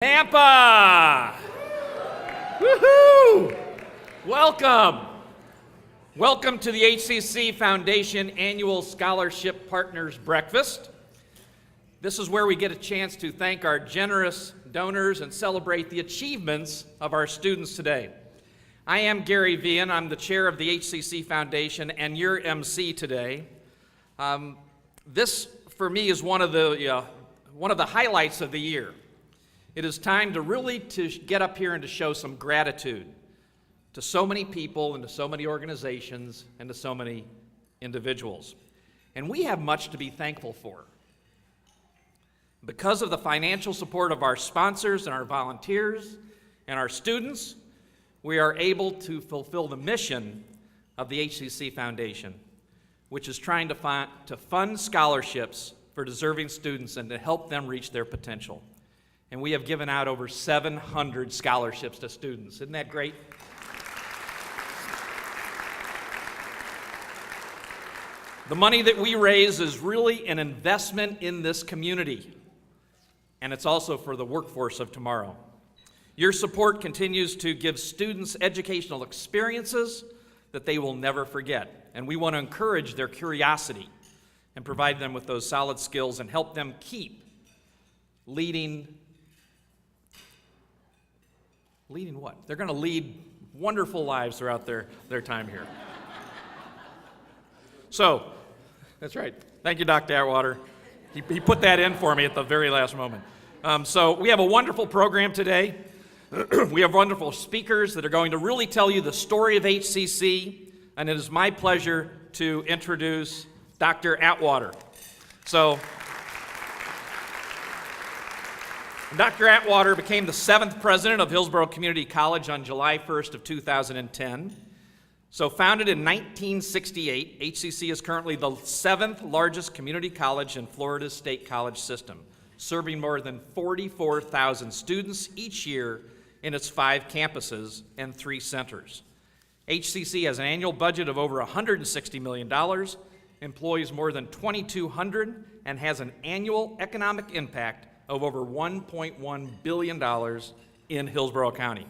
Tampa! Woohoo! Welcome. Welcome to the HCC Foundation Annual Scholarship Partners Breakfast. This is where we get a chance to thank our generous donors and celebrate the achievements of our students today. I am Gary Vien. I'm the chair of the HCC Foundation and your MC today. This, for me, is one of the highlights of the year. It is time to really get up here and to show some gratitude to so many people and to so many organizations and to so many individuals. And we have much to be thankful for. Because of the financial support of our sponsors and our volunteers and our students, we are able to fulfill the mission of the HCC Foundation, which is trying to fund scholarships for deserving students and to help them reach their potential. And we have given out over 700 scholarships to students. Isn't that great? The money that we raise is really an investment in this community, and it's also for the workforce of tomorrow. Your support continues to give students educational experiences that they will never forget, and we want to encourage their curiosity and provide them with those solid skills and help them keep leading what? They're going to lead wonderful lives throughout their time here. So, that's right. Thank you, Dr. Atwater. He put that in for me at the very last moment. So we have a wonderful program today. We have wonderful speakers that are going to really tell you the story of HCC, and it is my pleasure to introduce Dr. Atwater. So, Dr. Atwater became the 7th president of Hillsborough Community College on July 1st of 2010. So founded in 1968, HCC is currently the 7th largest community college in Florida's state college system, serving more than 44,000 students each year in its 5 campuses and 3 centers. HCC has an annual budget of over $160 million, employs more than 2,200, and has an annual economic impact of over $1.1 billion in Hillsborough County.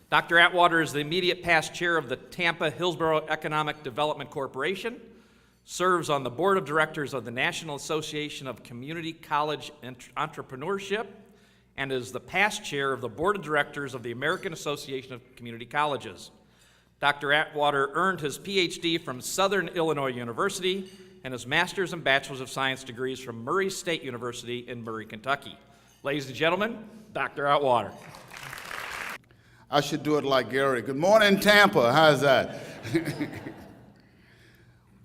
Dr. Atwater is the immediate past chair of the Tampa Hillsborough Economic Development Corporation, serves on the board of directors of the National Association of Community College Entrepreneurship, and is the past chair of the board of directors of the American Association of Community Colleges. Dr. Atwater earned his PhD from Southern Illinois University and his master's and bachelor's of science degrees from Murray State University in Murray, Kentucky. Ladies and gentlemen, Dr. Atwater. I should do it like Gary. Good morning, Tampa. How's that?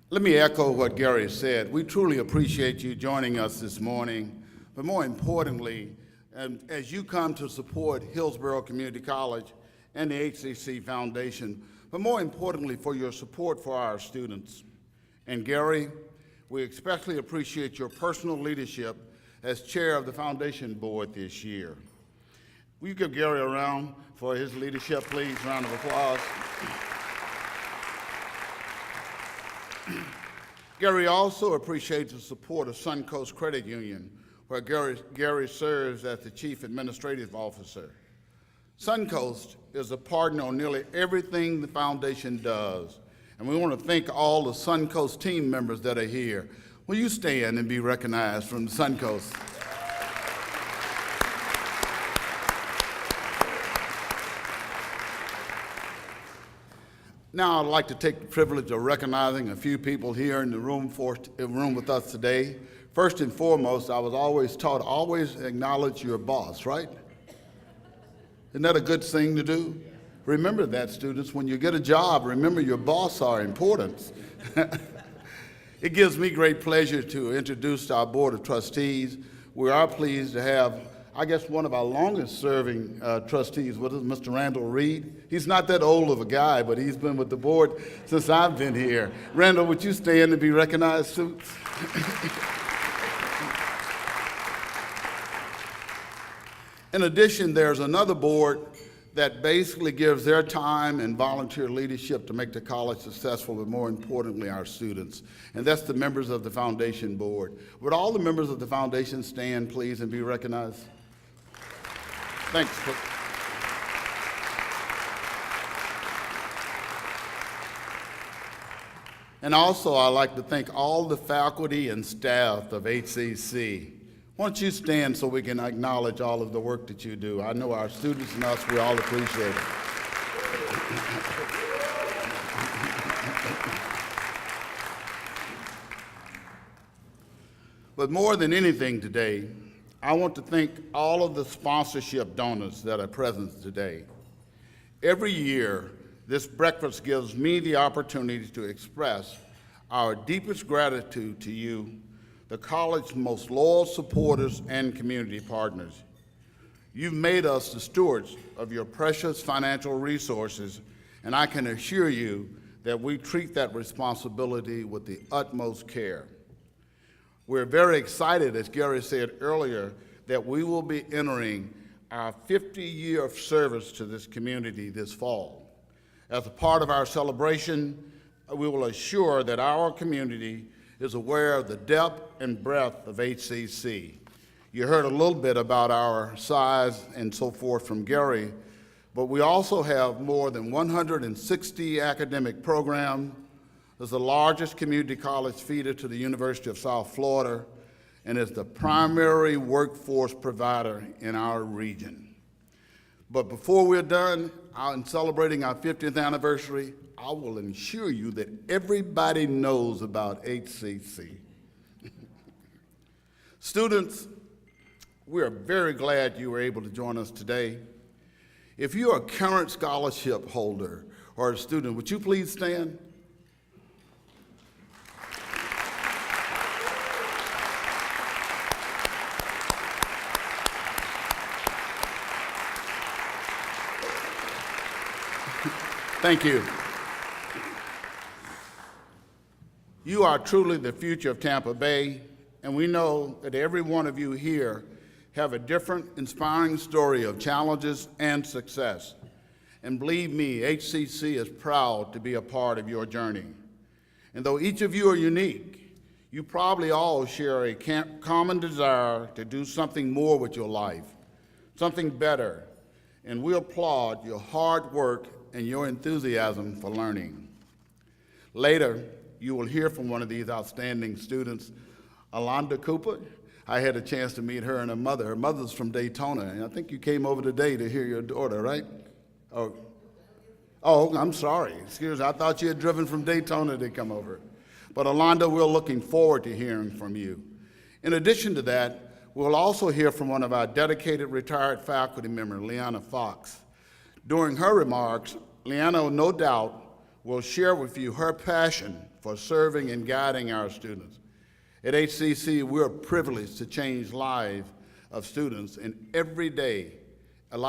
Let me echo what Gary said. We truly appreciate you joining us this morning, but more importantly, as you come to support Hillsborough Community College and the HCC Foundation, but more importantly for your support for our students. And Gary, we especially appreciate your personal leadership as chair of the foundation board this year. Will you give Gary a round for his leadership, please? Round of applause. Gary also appreciates the support of Suncoast Credit Union, where Gary serves as the chief administrative officer. Suncoast is a partner on nearly everything the foundation does. And we want to thank all the Suncoast team members that are here. Will you stand and be recognized from Suncoast? Now I'd like to take the privilege of recognizing a few people here in the room with us today. First and foremost, I was always taught, always acknowledge your boss, right? Isn't that a good thing to do? Remember that, students. When you get a job, remember your boss are important. It gives me great pleasure to introduce our Board of Trustees. We are pleased to have, I guess, one of our longest-serving trustees with us, Mr. Randall Reed. He's not that old of a guy, but he's been with the board since I've been here. Randall, would you stand to be recognized, too? In addition, there's another board that basically gives their time and volunteer leadership to make the college successful, but more importantly, our students. And that's the members of the foundation board. Would all the members of the foundation stand, please, and be recognized? Thanks. And also, I'd like to thank all the faculty and staff of HCC. Why don't you stand so we can acknowledge all of the work that you do? I know our students and us, we all appreciate it. But more than anything today, I want to thank all of the sponsorship donors that are present today. Every year, this breakfast gives me the opportunity to express our deepest gratitude to you, the college's most loyal supporters and community partners. You've made us the stewards of your precious financial resources, and I can assure you that we treat that responsibility with the utmost care. We're very excited, as Gary said earlier, that we will be entering our 50-year of service to this community this fall. As a part of our celebration, we will assure that our community is aware of the depth and breadth of HCC. You heard a little bit about our size and so forth from Gary, but we also have more than 160 academic programs. It's the largest community college feeder to the University of South Florida, and is the primary workforce provider in our region. But before we're done in celebrating our 50th anniversary, I will ensure you that everybody knows about HCC. Students, we are very glad you were able to join us today. If you're a current scholarship holder or a student, would you please stand? Thank you. You are truly the future of Tampa Bay, and we know that every one of you here have a different, inspiring story of challenges and success. And believe me, HCC is proud to be a part of your journey. And though each of you are unique, you probably all share a common desire to do something more with your life, something better, and we applaud your hard work and your enthusiasm for learning. Later, you will hear from one of these outstanding students, Alanah Cooper. I had a chance to meet her and her mother. Her mother's from Daytona, and I think you came over today to hear your daughter, right? Oh, I'm sorry. Excuse me. I thought you had driven from Daytona to come over. But Alanah, we're looking forward to hearing from you. In addition to that, we'll also hear from one of our dedicated retired faculty member, Liana Fox. During her remarks, Liana, no doubt, will share with you her passion for serving and guiding our students. At HCC, we're privileged to change lives of students every day, and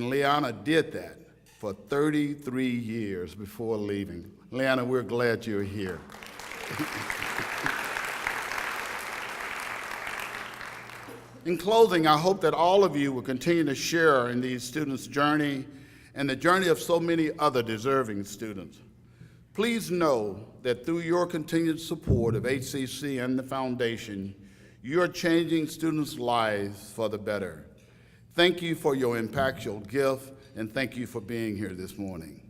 Liana did that for 33 years before leaving. Liana, we're glad you're here. In closing, I hope that all of you will continue to share in these students' journey and the journey of so many other deserving students. Please know that through your continued support of HCC and the Foundation, you're changing students' lives for the better. Thank you for your impactful gift, and thank you for being here this morning.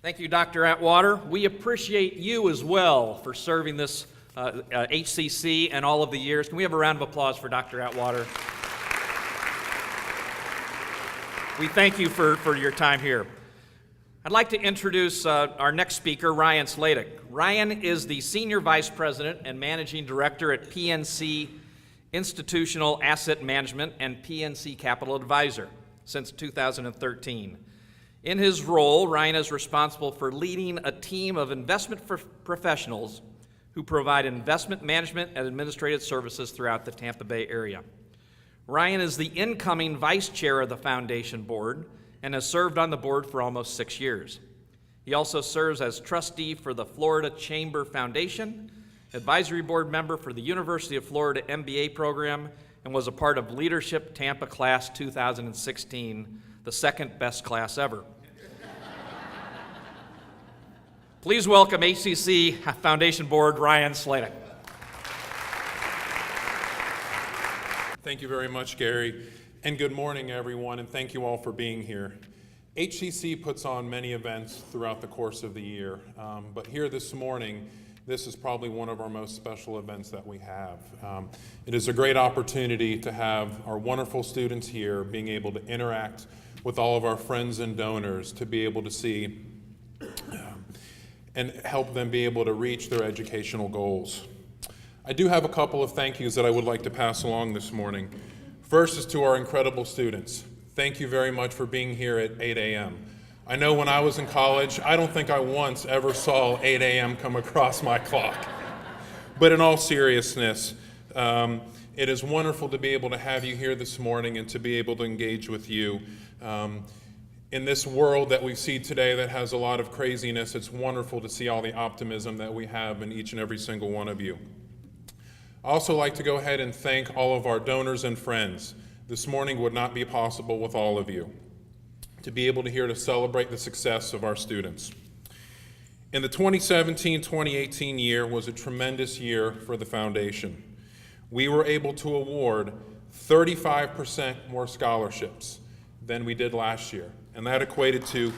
Thank you, Dr. Atwater. We appreciate you as well for serving this HCC and all of the years. Can we have a round of applause for Dr. Atwater? We thank you for your time here. I'd like to introduce our next speaker, Ryan Sladek. Ryan is the Senior Vice President and Managing Director at PNC Institutional Asset Management and PNC Capital Advisor since 2013. In his role, Ryan is responsible for leading a team of investment professionals who provide investment management and administrative services throughout the Tampa Bay area. Ryan is the incoming vice chair of the Foundation Board and has served on the board for almost 6 years. He also serves as trustee for the Florida Chamber Foundation, advisory board member for the University of Florida MBA program, and was a part of Leadership Tampa Class 2016, the second best class ever. Please welcome HCC Foundation Board, Ryan Sladek. Thank you very much, Gary, and good morning, everyone, and thank you all for being here. HCC puts on many events throughout the course of the year, but here this morning, this is probably one of our most special events that we have. It is a great opportunity to have our wonderful students here being able to interact with all of our friends and donors, to be able to see and help them be able to reach their educational goals. I do have a couple of thank yous that I would like to pass along this morning. First is to our incredible students. Thank you very much for being here at 8 a.m. I know when I was in college, I don't think I once ever saw 8 a.m. come across my clock. But in all seriousness, it is wonderful to be able to have you here this morning and to be able to engage with you. In this world that we see today that has a lot of craziness, it's wonderful to see all the optimism that we have in each and every single one of you. I also like to go ahead and thank all of our donors and friends. This morning would not be possible with all of you. To be able to here to celebrate the success of our students. In the 2017-2018 year was a tremendous year for the foundation. We were able to award 35% more scholarships than we did last year, and that equated to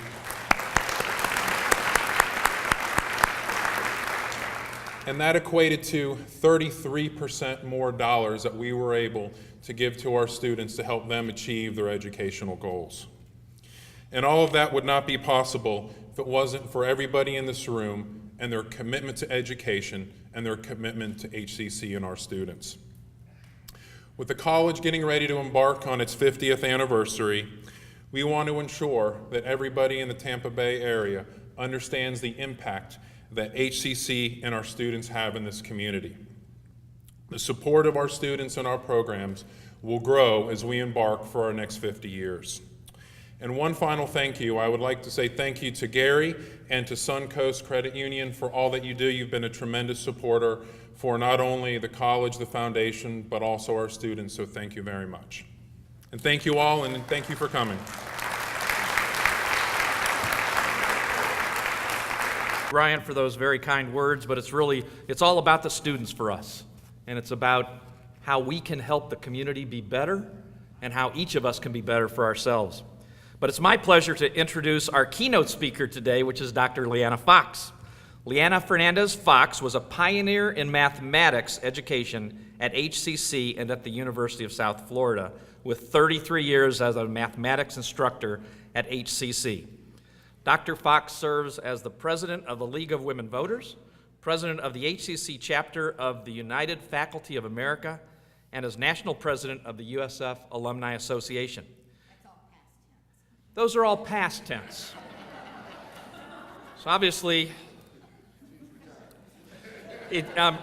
And that equated to 33% more dollars that we were able to give to our students to help them achieve their educational goals. And all of that would not be possible if it wasn't for everybody in this room and their commitment to education and their commitment to HCC and our students. With the college getting ready to embark on its 50th anniversary, we want to ensure that everybody in the Tampa Bay area understands the impact that HCC and our students have in this community. The support of our students and our programs will grow as we embark for our next 50 years. And one final thank you. I would like to say thank you to Gary and to Suncoast Credit Union for all that you do. You've been a tremendous supporter for not only the college, the foundation, but also our students, so thank you very much. And thank you all, and thank you for coming. Brian, for those very kind words, but it's all about the students for us. And it's about how we can help the community be better and how each of us can be better for ourselves. But it's my pleasure to introduce our keynote speaker today, which is Dr. Liana Fox. Liana Fernandez Fox was a pioneer in mathematics education at HCC and at the University of South Florida, with 33 years as a mathematics instructor at HCC. Dr. Fox serves as the president of the League of Women Voters, president of the HCC chapter of the United Faculty of America, and as national president of the USF Alumni Association. Those are all past tense. So obviously, and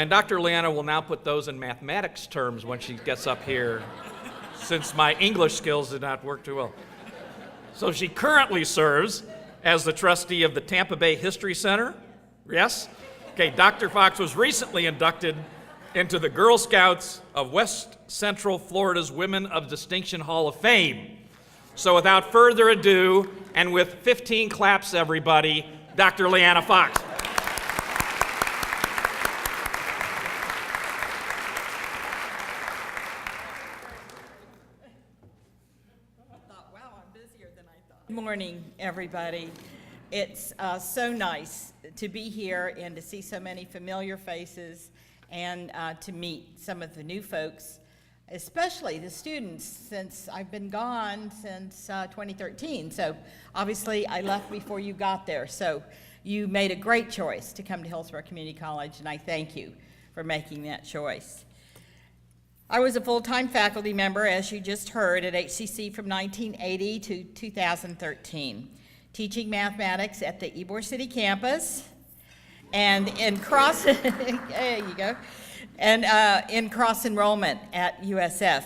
Dr. Liana will now put those in mathematics terms when she gets up here, since my English skills did not work too well. So she currently serves as the trustee of the Tampa Bay History Center. Yes? Okay, Dr. Fox was recently inducted into the Girl Scouts of West Central Florida's Women of Distinction Hall of Fame. So without further ado, and with 15 claps, everybody, Dr. Liana Fox. Good morning, everybody. It's so nice to be here and to see so many familiar faces and to meet some of the new folks, especially the students, since I've been gone since 2013. So obviously I left before you got there. So you made a great choice to come to Hillsborough Community College, and I thank you for making that choice. I was a full-time faculty member, as you just heard, at HCC from 1980 to 2013, teaching mathematics at the Ybor City campus and in cross, there you go, and in cross enrollment at USF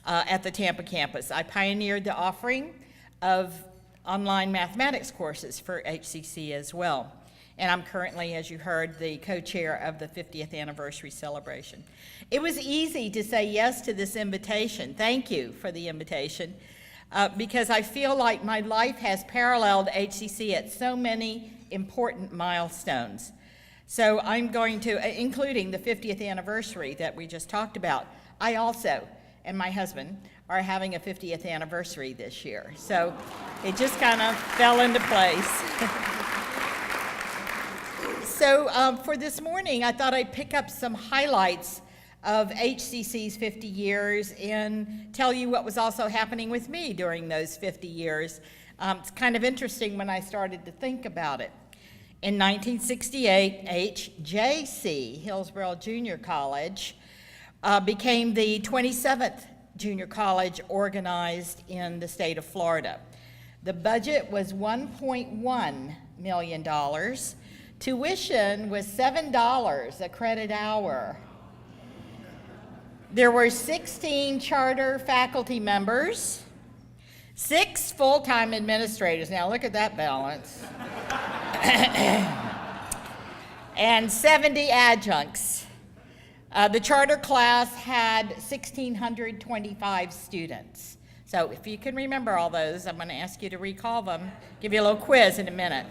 at the Tampa campus. I pioneered the offering of online mathematics courses for HCC as well. And I'm currently, as you heard, the co-chair of the 50th anniversary celebration. It was easy to say yes to this invitation. Thank you for the invitation, because I feel like my life has paralleled HCC at so many important milestones. So I'm going to, including the 50th anniversary that we just talked about. I also, and my husband, are having a 50th anniversary this year. So it just kind of fell into place. So for this morning, I thought I'd pick up some highlights of HCC's 50 years and tell you what was also happening with me during those 50 years. It's kind of interesting when I started to think about it. In 1968, HJC, Hillsborough Junior College, became the 27th junior college organized in the state of Florida. The budget was $1.1 million. Tuition was $7 a credit hour. There were 16 charter faculty members, 6 full-time administrators. Now look at that balance. And 70 adjuncts. The charter class had 1,625 students. So if you can remember all those, I'm going to ask you to recall them, give you a little quiz in a minute.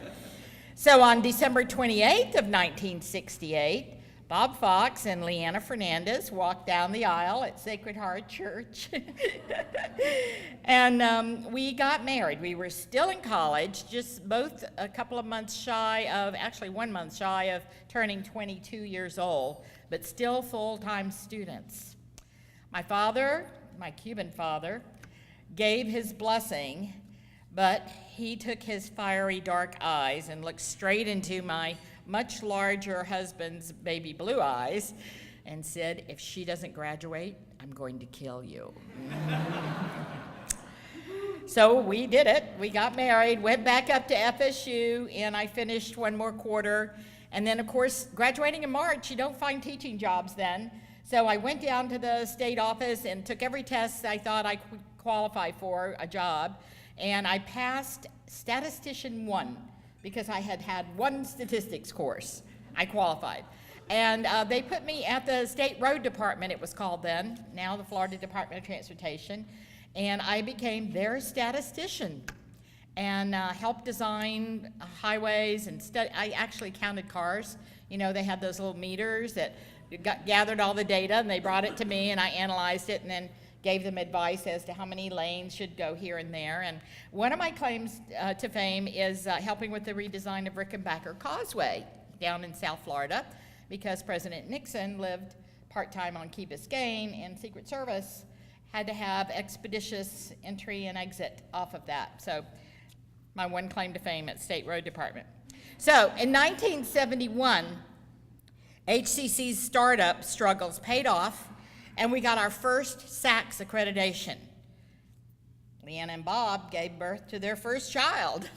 So on December 28th of 1968, Bob Fox and Liana Fernandez walked down the aisle at Sacred Heart Church. And we got married. We were still in college, just both a couple of months shy of, actually 1 month shy of turning 22 years old, but still full-time students. My father, my Cuban father, gave his blessing, but he took his fiery dark eyes and looked straight into my much larger husband's baby blue eyes and said, "If she doesn't graduate, I'm going to kill you." So we did it. We got married, went back up to FSU, and I finished one more quarter. And then, of course, graduating in March, you don't find teaching jobs then. So I went down to the state office and took every test I thought I could qualify for a job. And I passed Statistician 1 because I had had one statistics course. I qualified. And they put me at the State Road Department, it was called then, now the Florida Department of Transportation. And I became their statistician and helped design highways and I actually counted cars. You know, they had those little meters that gathered all the data and they brought it to me and I analyzed it and then gave them advice as to how many lanes should go here and there. And one of my claims to fame is helping with the redesign of Rickenbacker Causeway down in South Florida because President Nixon lived part-time on Key Biscayne and Secret Service had to have expeditious entry and exit off of that. So my one claim to fame at State Road Department. So in 1971, HCC's startup struggles paid off and we got our first SACS accreditation. Liana and Bob gave birth to their first child.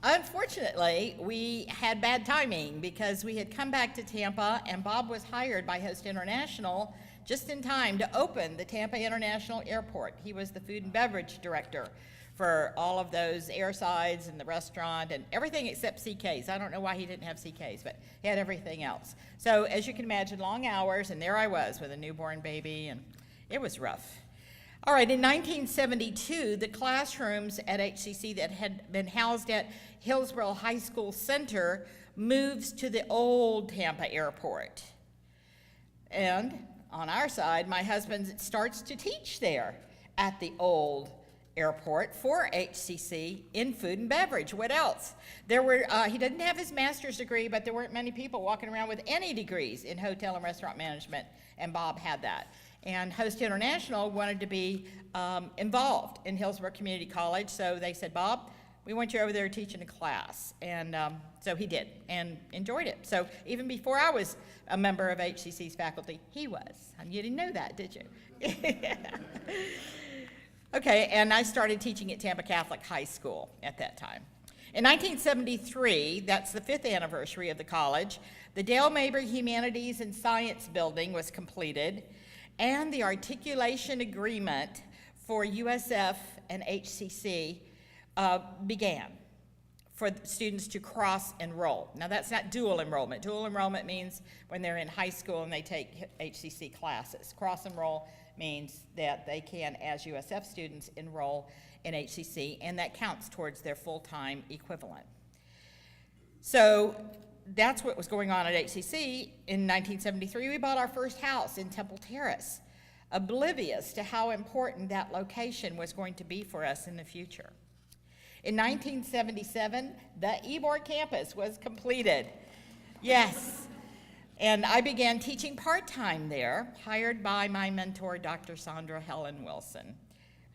Unfortunately, we had bad timing because we had come back to Tampa and Bob was hired by Host International just in time to open the Tampa International Airport. He was the food and beverage director for all of those airsides and the restaurant and everything except CKs. I don't know why he didn't have CKs, but he had everything else. So as you can imagine, long hours, and there I was with a newborn baby, and it was rough. All right, in 1972, the classrooms at HCC that had been housed at Hillsborough High School Center moves to the old Tampa Airport. And on our side, my husband starts to teach there at the old airport for HCC in food and beverage. What else? There were, he didn't have his master's degree, but there weren't many people walking around with any degrees in hotel and restaurant management, and Bob had that. And Host International wanted to be involved in Hillsborough Community College, so they said, "Bob, we want you over there teaching a class." And so he did, and enjoyed it. So even before I was a member of HCC's faculty, he was. You didn't know that, did you? Okay, and I started teaching at Tampa Catholic High School at that time. In 1973, that's the 5th anniversary of the college, the Dale Mabry Humanities and Science Building was completed, and the articulation agreement for USF and HCC began for students to cross-enroll. Now, that's not dual enrollment. Dual enrollment means when they're in high school and they take HCC classes. Cross-enroll means that they can, as USF students, enroll in HCC, and that counts towards their full-time equivalent. So that's what was going on at HCC. In 1973, we bought our first house in Temple Terrace, oblivious to how important that location was going to be for us in the future. In 1977, the Ybor campus was completed. Yes. And I began teaching part-time there, hired by my mentor, Dr. Sandra Helen Wilson,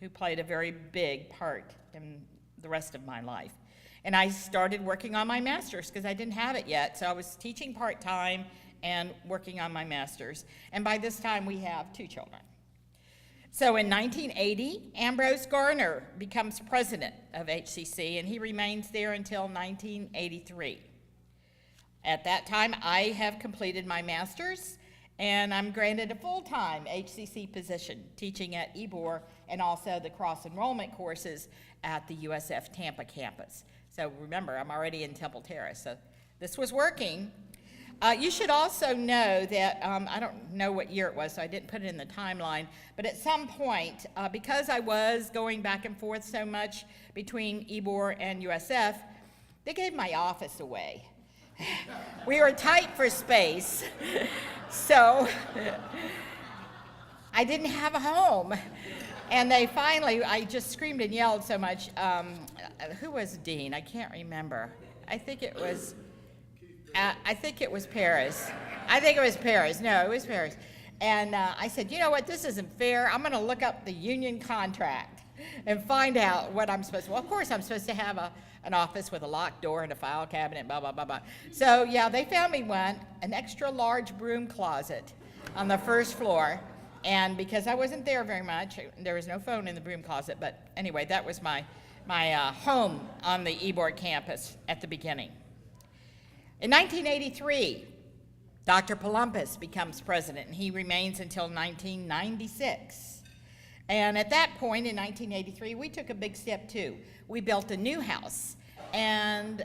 who played a very big part in the rest of my life. And I started working on my master's because I didn't have it yet. So I was teaching part-time and working on my master's. And by this time, we have 2 children. So in 1980, Ambrose Garner becomes president of HCC, and he remains there until 1983. At that time, I have completed my master's, and I'm granted a full-time HCC position, teaching at Ybor and also the cross-enrollment courses at the USF Tampa campus. So remember, I'm already in Temple Terrace, so this was working. You should also know that, I don't know what year it was, so I didn't put it in the timeline, but at some point, because I was going back and forth so much between Ybor and USF, they gave my office away. We were tight for space, so I didn't have a home. And they finally, I just screamed and yelled so much. Who was dean? I can't remember. I think it was Paris. I think it was Paris. No, it was Paris. And I said, you know what, this isn't fair. I'm going to look up the union contract and find out what I'm supposed to. Well, of course, I'm supposed to have an office with a locked door and a file cabinet, blah, blah, blah, blah. So, yeah, they found me one, an extra large broom closet on the first floor. And because I wasn't there very much, there was no phone in the broom closet. But anyway, that was my home on the Ybor campus at the beginning. In 1983, Dr. Palumpus becomes president, and he remains until 1996. And at that point, in 1983, we took a big step, too. We built a new house, and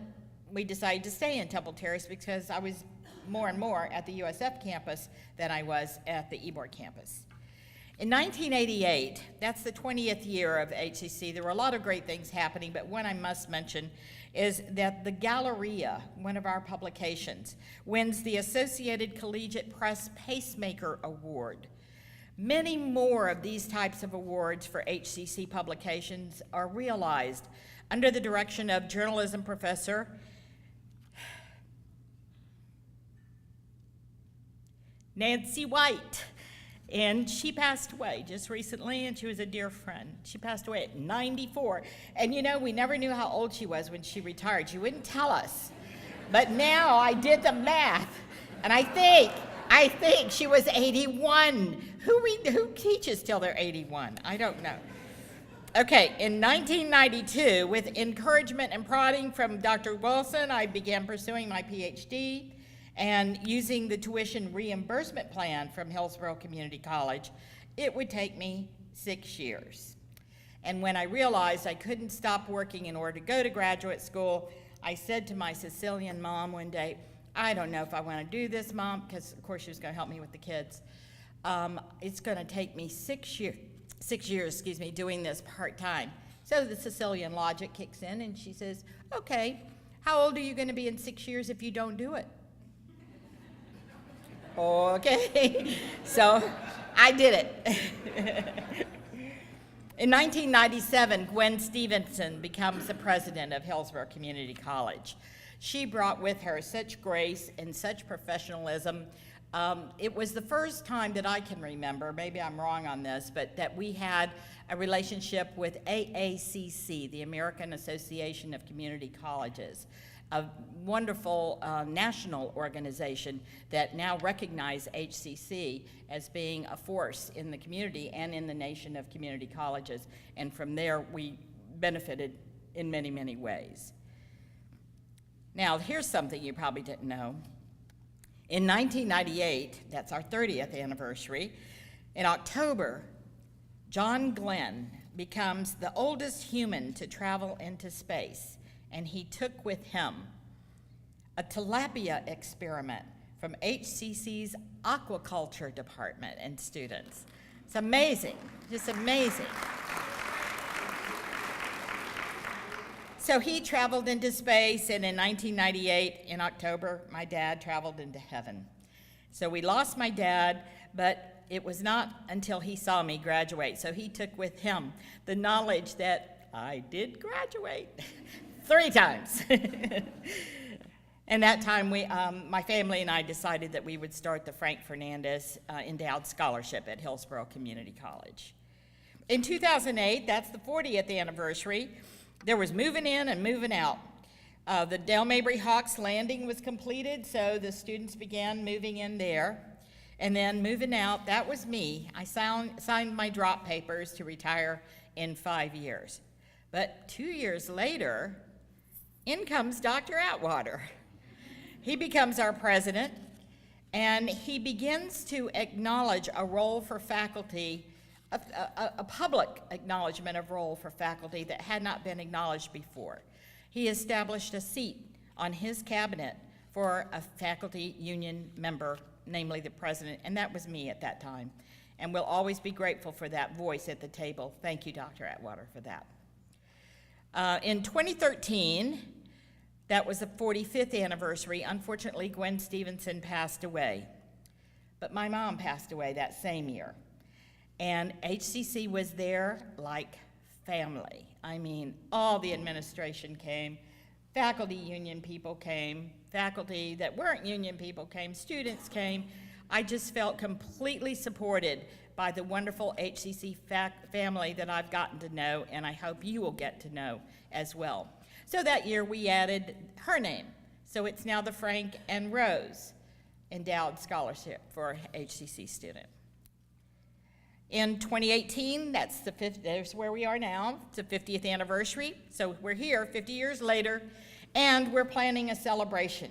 we decided to stay in Temple Terrace because I was more and more at the USF campus than I was at the Ybor campus. In 1988, that's the 20th year of HCC, there were a lot of great things happening, but one I must mention is that the Galleria, one of our publications, wins the Associated Collegiate Press Pacemaker Award. Many more of these types of awards for HCC publications are realized under the direction of journalism professor Nancy White. And she passed away just recently, and she was a dear friend. She passed away at 94. And you know, we never knew how old she was when she retired. She wouldn't tell us. But now I did the math, and I think she was 81. Who teaches till they're 81? I don't know. Okay, in 1992, with encouragement and prodding from Dr. Wilson, I began pursuing my PhD. And using the tuition reimbursement plan from Hillsborough Community College, it would take me 6 years. And when I realized I couldn't stop working in order to go to graduate school, I said to my Sicilian mom one day, I don't know if I want to do this, Mom, because of course she was going to help me with the kids. It's going to take me 6 years, doing this part-time. So the Sicilian logic kicks in, and she says, okay, how old are you going to be in 6 years if you don't do it? Okay, so I did it. In 1997, Gwen Stevenson becomes the president of Hillsborough Community College. She brought with her such grace and such professionalism. It was the first time that I can remember, maybe I'm wrong on this, but that we had a relationship with AACC, the American Association of Community Colleges, a wonderful national organization that now recognize HCC as being a force in the community and in the nation of community colleges. And from there, we benefited in many, many ways. Now, here's something you probably didn't know. In 1998, that's our 30th anniversary, in October, John Glenn becomes the oldest human to travel into space. And he took with him a tilapia experiment from HCC's aquaculture department and students. It's amazing, just amazing. So he traveled into space, and in 1998, in October, my dad traveled into heaven. So we lost my dad, but it was not until he saw me graduate. So he took with him the knowledge that I did graduate 3 times. And that time, my family and I decided that we would start the Frank Fernandez Endowed Scholarship at Hillsborough Community College. In 2008, that's the 40th anniversary, there was moving in and moving out. The Dale Mabry Hawks landing was completed, so the students began moving in there. And then moving out, that was me. I signed my drop papers to retire in 5 years. But 2 years later, in comes Dr. Atwater. He becomes our president, and he begins to acknowledge a role for faculty, a public acknowledgement of role for faculty that had not been acknowledged before. He established a seat on his cabinet for a faculty union member, namely the president, and that was me at that time. And we'll always be grateful for that voice at the table. Thank you, Dr. Atwater, for that. In 2013, that was the 45th anniversary. Unfortunately, Gwen Stevenson passed away. But my mom passed away that same year. And HCC was there like family. I mean, all the administration came, faculty union people came, faculty that weren't union people came, students came. I just felt completely supported by the wonderful HCC family that I've gotten to know, and I hope you will get to know as well. So that year we added her name. So it's now the Frank and Rose Endowed Scholarship for HCC student. In 2018, there's where we are now. It's the 50th anniversary. So we're here 50 years later, and we're planning a celebration.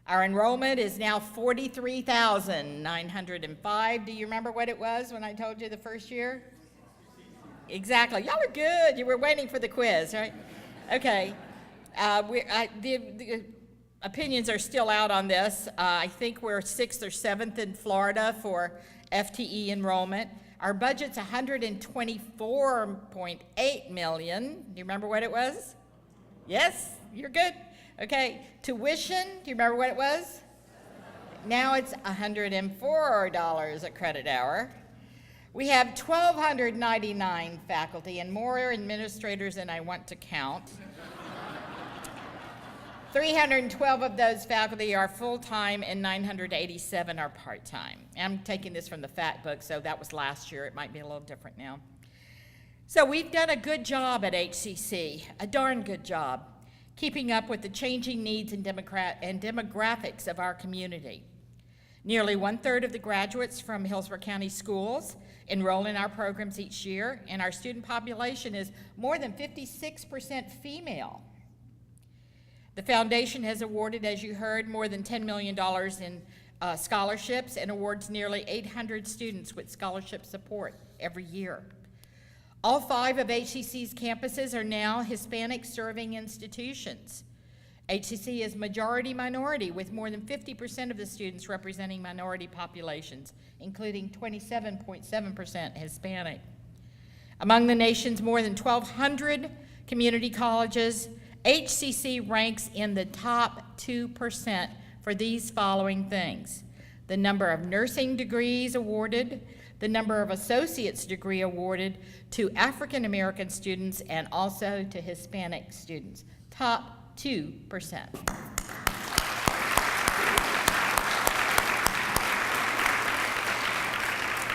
Our enrollment is now 43,905. Do you remember what it was when I told you the first year? Exactly. Y'all are good. You were waiting for the quiz, right? Okay. The opinions are still out on this. I think we're 6th or 7th in Florida for FTE enrollment. Our budget's $124.8 million. Do you remember what it was? Yes? You're good? Okay. Tuition, do you remember what it was? Now it's $104 a credit hour. We have 1,299 faculty and more administrators than I want to count. 312 of those faculty are full-time and 987 are part-time. I'm taking this from the fact book, so that was last year. It might be a little different now. So we've done a good job at HCC, a darn good job, keeping up with the changing needs and demographics of our community. Nearly 1/3 of the graduates from Hillsborough County schools enroll in our programs each year, and our student population is more than 56% female. The foundation has awarded, as you heard, more than $10 million in scholarships and awards nearly 800 students with scholarship support every year. All 5 of HCC's campuses are now Hispanic-serving institutions. HCC is majority minority, with more than 50% of the students representing minority populations, including 27.7% Hispanic. Among the nation's more than 1,200 community colleges, HCC ranks in the top 2% for these following things: the number of nursing degrees awarded, the number of associate's degree awarded to African American students and also to Hispanic students. Top 2%.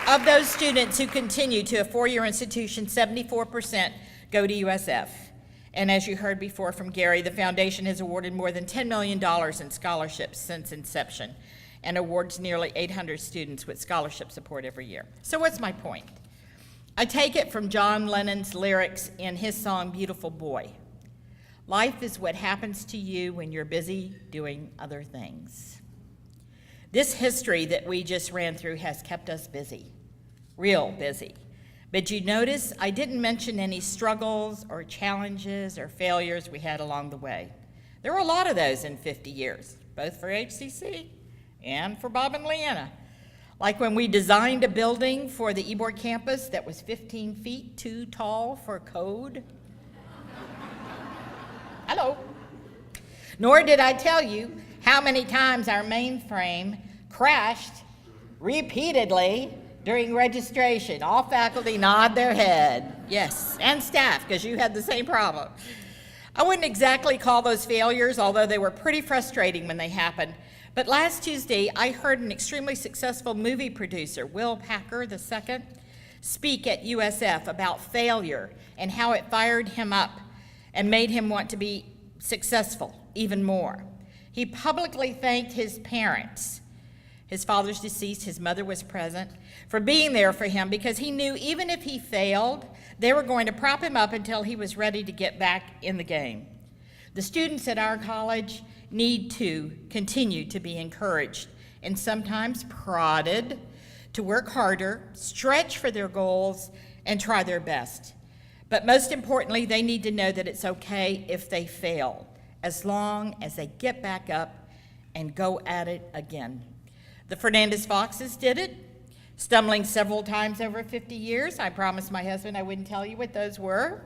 Of those students who continue to a 4-year institution, 74% go to USF. And as you heard before from Gary, the foundation has awarded more than $10 million in scholarships since inception and awards nearly 800 students with scholarship support every year. So what's my point? I take it from John Lennon's lyrics in his song, Beautiful Boy. Life is what happens to you when you're busy doing other things. This history that we just ran through has kept us busy, real busy. But you notice I didn't mention any struggles or challenges or failures we had along the way. There were a lot of those in 50 years, both for HCC and for Bob and Liana. Like when we designed a building for the Ybor campus that was 15 feet too tall for code. Nor did I tell you how many times our mainframe crashed repeatedly during registration. All faculty nod their head. Yes, and staff, because you had the same problem. I wouldn't exactly call those failures, although they were pretty frustrating when they happened. But last Tuesday, I heard an extremely successful movie producer, Will Packer II, speak at USF about failure and how it fired him up and made him want to be successful even more. He publicly thanked his parents. His father's deceased, his mother was present, for being there for him because he knew even if he failed, they were going to prop him up until he was ready to get back in the game. The students at our college need to continue to be encouraged and sometimes prodded to work harder, stretch for their goals, and try their best. But most importantly, they need to know that it's okay if they fail, as long as they get back up and go at it again. The Fernandez Foxes did it, stumbling several times over 50 years. I promised my husband I wouldn't tell you what those were,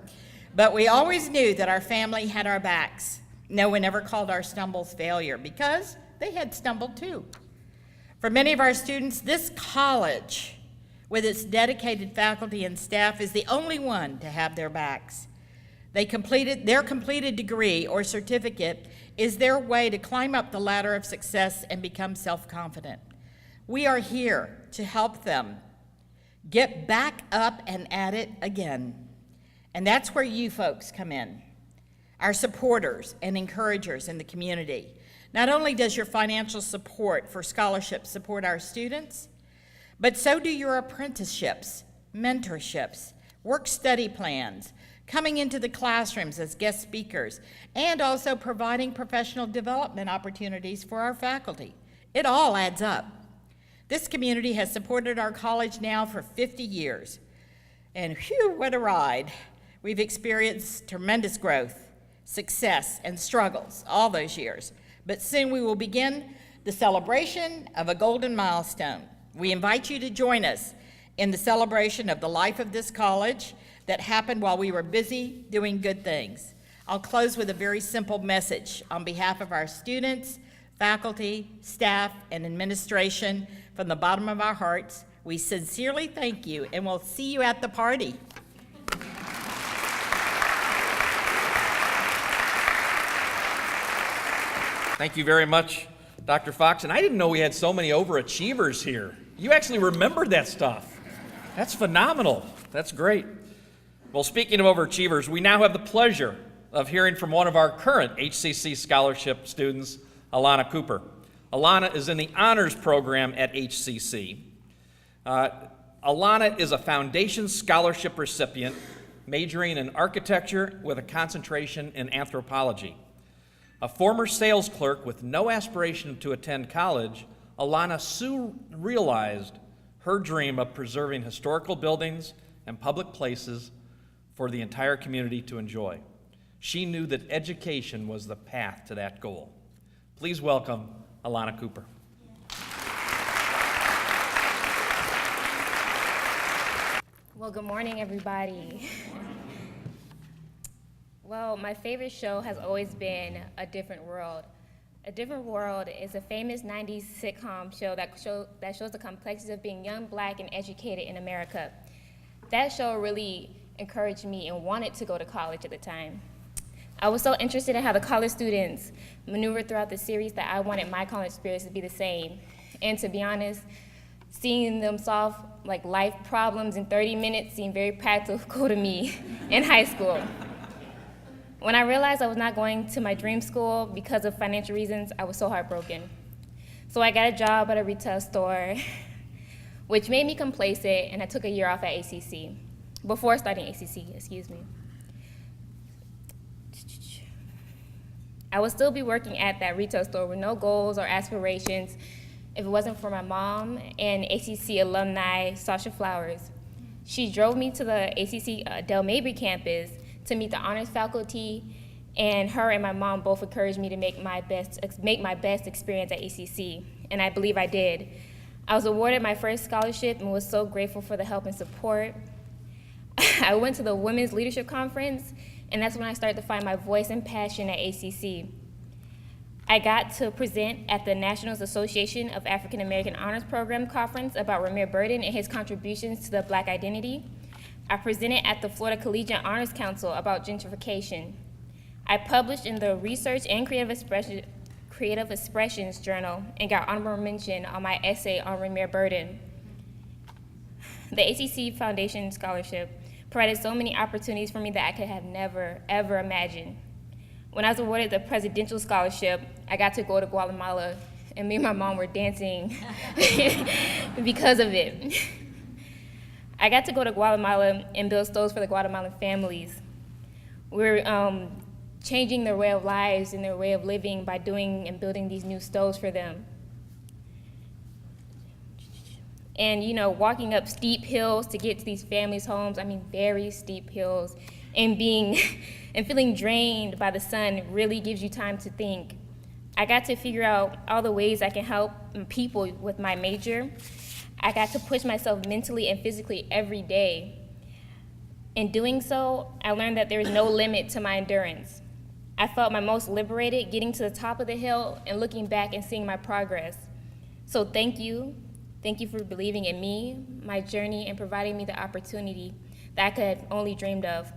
but we always knew that our family had our backs. No one ever called our stumbles failure because they had stumbled too. For many of our students, this college, with its dedicated faculty and staff, is the only one to have their backs. Their completed degree or certificate is their way to climb up the ladder of success and become self-confident. We are here to help them get back up and at it again. And that's where you folks come in, our supporters and encouragers in the community. Not only does your financial support for scholarships support our students, but so do your apprenticeships, mentorships, work-study plans, coming into the classrooms as guest speakers, and also providing professional development opportunities for our faculty. It all adds up. This community has supported our college now for 50 years. And whew, what a ride. We've experienced tremendous growth, success, and struggles all those years. But soon we will begin the celebration of a golden milestone. We invite you to join us in the celebration of the life of this college that happened while we were busy doing good things. I'll close with a very simple message on behalf of our students, faculty, staff, and administration. From the bottom of our hearts, we sincerely thank you, and we'll see you at the party. Thank you very much, Dr. Fox. And I didn't know we had so many overachievers here. You actually remembered that stuff. That's phenomenal. That's great. Well, speaking of overachievers, we now have the pleasure of hearing from one of our current HCC scholarship students, Alanah Cooper. Alanah is in the honors program at HCC. Alanah is a foundation scholarship recipient majoring in architecture with a concentration in anthropology. A former sales clerk with no aspiration to attend college, Alanah soon realized her dream of preserving historical buildings and public places for the entire community to enjoy. She knew that education was the path to that goal. Please welcome Alanah Cooper. Well, good morning, everybody. Well, my favorite show has always been A Different World. A Different World is a famous 90s sitcom show that shows the complexities of being young, black, and educated in America. That show really encouraged me and wanted to go to college at the time. I was so interested in how the college students maneuvered throughout the series that I wanted my college experience to be the same. And to be honest, seeing them solve life problems in 30 minutes seemed very practical to me in high school. When I realized I was not going to my dream school because of financial reasons, I was so heartbroken. So I got a job at a retail store, which made me complacent, and I took a year off at ACC, before starting ACC, excuse me. I would still be working at that retail store with no goals or aspirations if it wasn't for my mom and ACC alumni, Sasha Flowers. She drove me to the ACC Del Mabry campus to meet the honors faculty, and her and my mom both encouraged me to make my best experience at ACC, and I believe I did. I was awarded my first scholarship and was so grateful for the help and support. I went to the Women's Leadership Conference, and that's when I started to find my voice and passion at ACC. I got to present at the National Association of African American Honors Program conference about Ramir Burden and his contributions to the Black identity. I presented at the Florida Collegiate Honors Council about gentrification. I published in the Research and Creative Expressions Journal and got honorable mention on my essay on Ramir Burden. The HCC Foundation Scholarship provided so many opportunities for me that I could have never, ever imagined. When I was awarded the Presidential Scholarship, I got to go to Guatemala, and me and my mom were dancing because of it. I got to go to Guatemala and build stoves for the Guatemalan families. We're changing their way of lives and their way of living by doing and building these new stoves for them. And walking up steep hills to get to these families' homes, very steep hills, and feeling drained by the sun really gives you time to think. I got to figure out all the ways I can help people with my major. I got to push myself mentally and physically every day. In doing so, I learned that there is no limit to my endurance. I felt my most liberated getting to the top of the hill and looking back and seeing my progress. So thank you. Thank you for believing in me, my journey, and providing me the opportunity that I could have only dreamed of.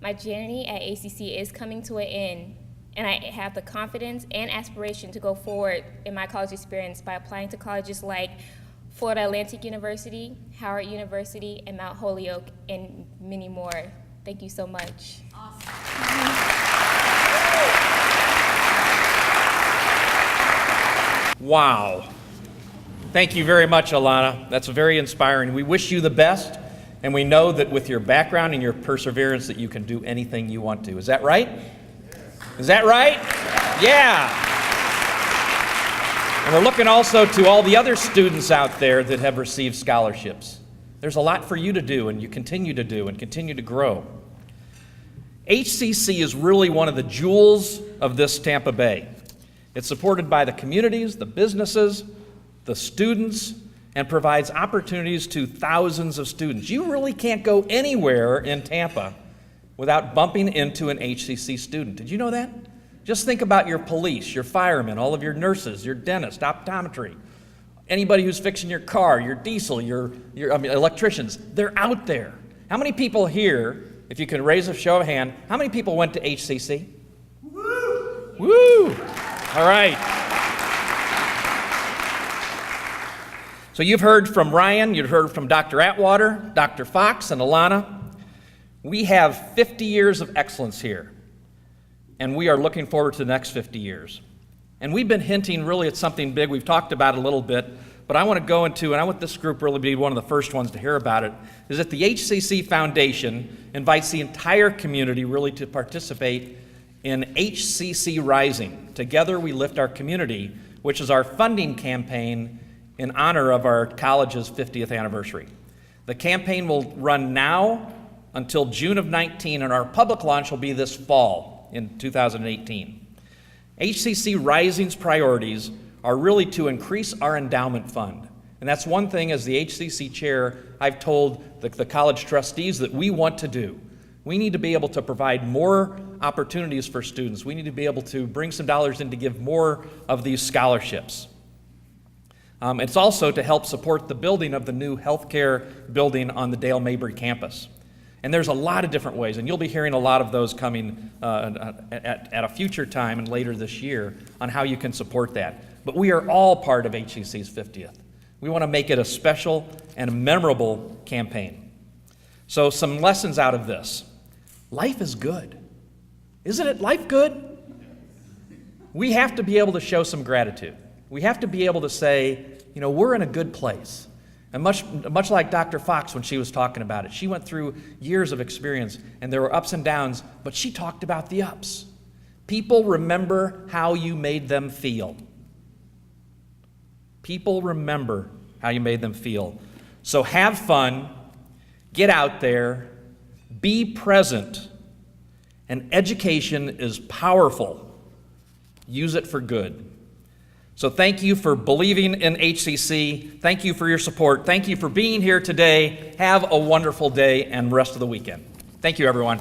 My journey at HCC is coming to an end, and I have the confidence and aspiration to go forward in my college experience by applying to colleges like Florida Atlantic University, Howard University, and Mount Holyoke, and many more. Thank you so much. Awesome. Wow. Thank you very much, Alanah. That's very inspiring. We wish you the best, and we know that with your background and your perseverance that you can do anything you want to. Is that right? Is that right? Yeah. And we're looking also to all the other students out there that have received scholarships. There's a lot for you to do, and you continue to do, and continue to grow. HCC is really one of the jewels of this Tampa Bay. It's supported by the communities, the businesses, the students, and provides opportunities to thousands of students. You really can't go anywhere in Tampa without bumping into an HCC student. Did you know that? Just think about your police, your firemen, all of your nurses, your dentists, optometry, anybody who's fixing your car, your diesel, your electricians. They're out there. How many people here, if you can raise a show of hand, how many people went to HCC? Woo! Woo! All right. So you've heard from Ryan, you've heard from Dr. Atwater, Dr. Fox, and Alanah. We have 50 years of excellence here, and we are looking forward to the next 50 years. And we've been hinting really at something big. We've talked about it a little bit, but I want to go into, and I want this group really to be one of the first ones to hear about it, is that the HCC Foundation invites the entire community really to participate in HCC Rising. Together we lift our community, which is our funding campaign in honor of our college's 50th anniversary. The campaign will run now until June of 19, and our public launch will be this fall in 2018. HCC Rising's priorities are really to increase our endowment fund. And that's one thing as the HCC chair I've told the college trustees that we want to do. We need to be able to provide more opportunities for students. We need to be able to bring some dollars in to give more of these scholarships. It's also to help support the building of the new healthcare building on the Dale Mabry campus. And there's a lot of different ways, and you'll be hearing a lot of those coming at a future time and later this year on how you can support that. But we are all part of HCC's 50th. We want to make it a special and memorable campaign. So some lessons out of this. Life is good. Isn't it life good? We have to be able to show some gratitude. We have to be able to say, we're in a good place. And much like Dr. Fox when she was talking about it, she went through years of experience and there were ups and downs, but she talked about the ups. People remember how you made them feel. People remember how you made them feel. So have fun, get out there, be present, and education is powerful. Use it for good. So thank you for believing in HCC. Thank you for your support. Thank you for being here today. Have a wonderful day and rest of the weekend. Thank you, everyone.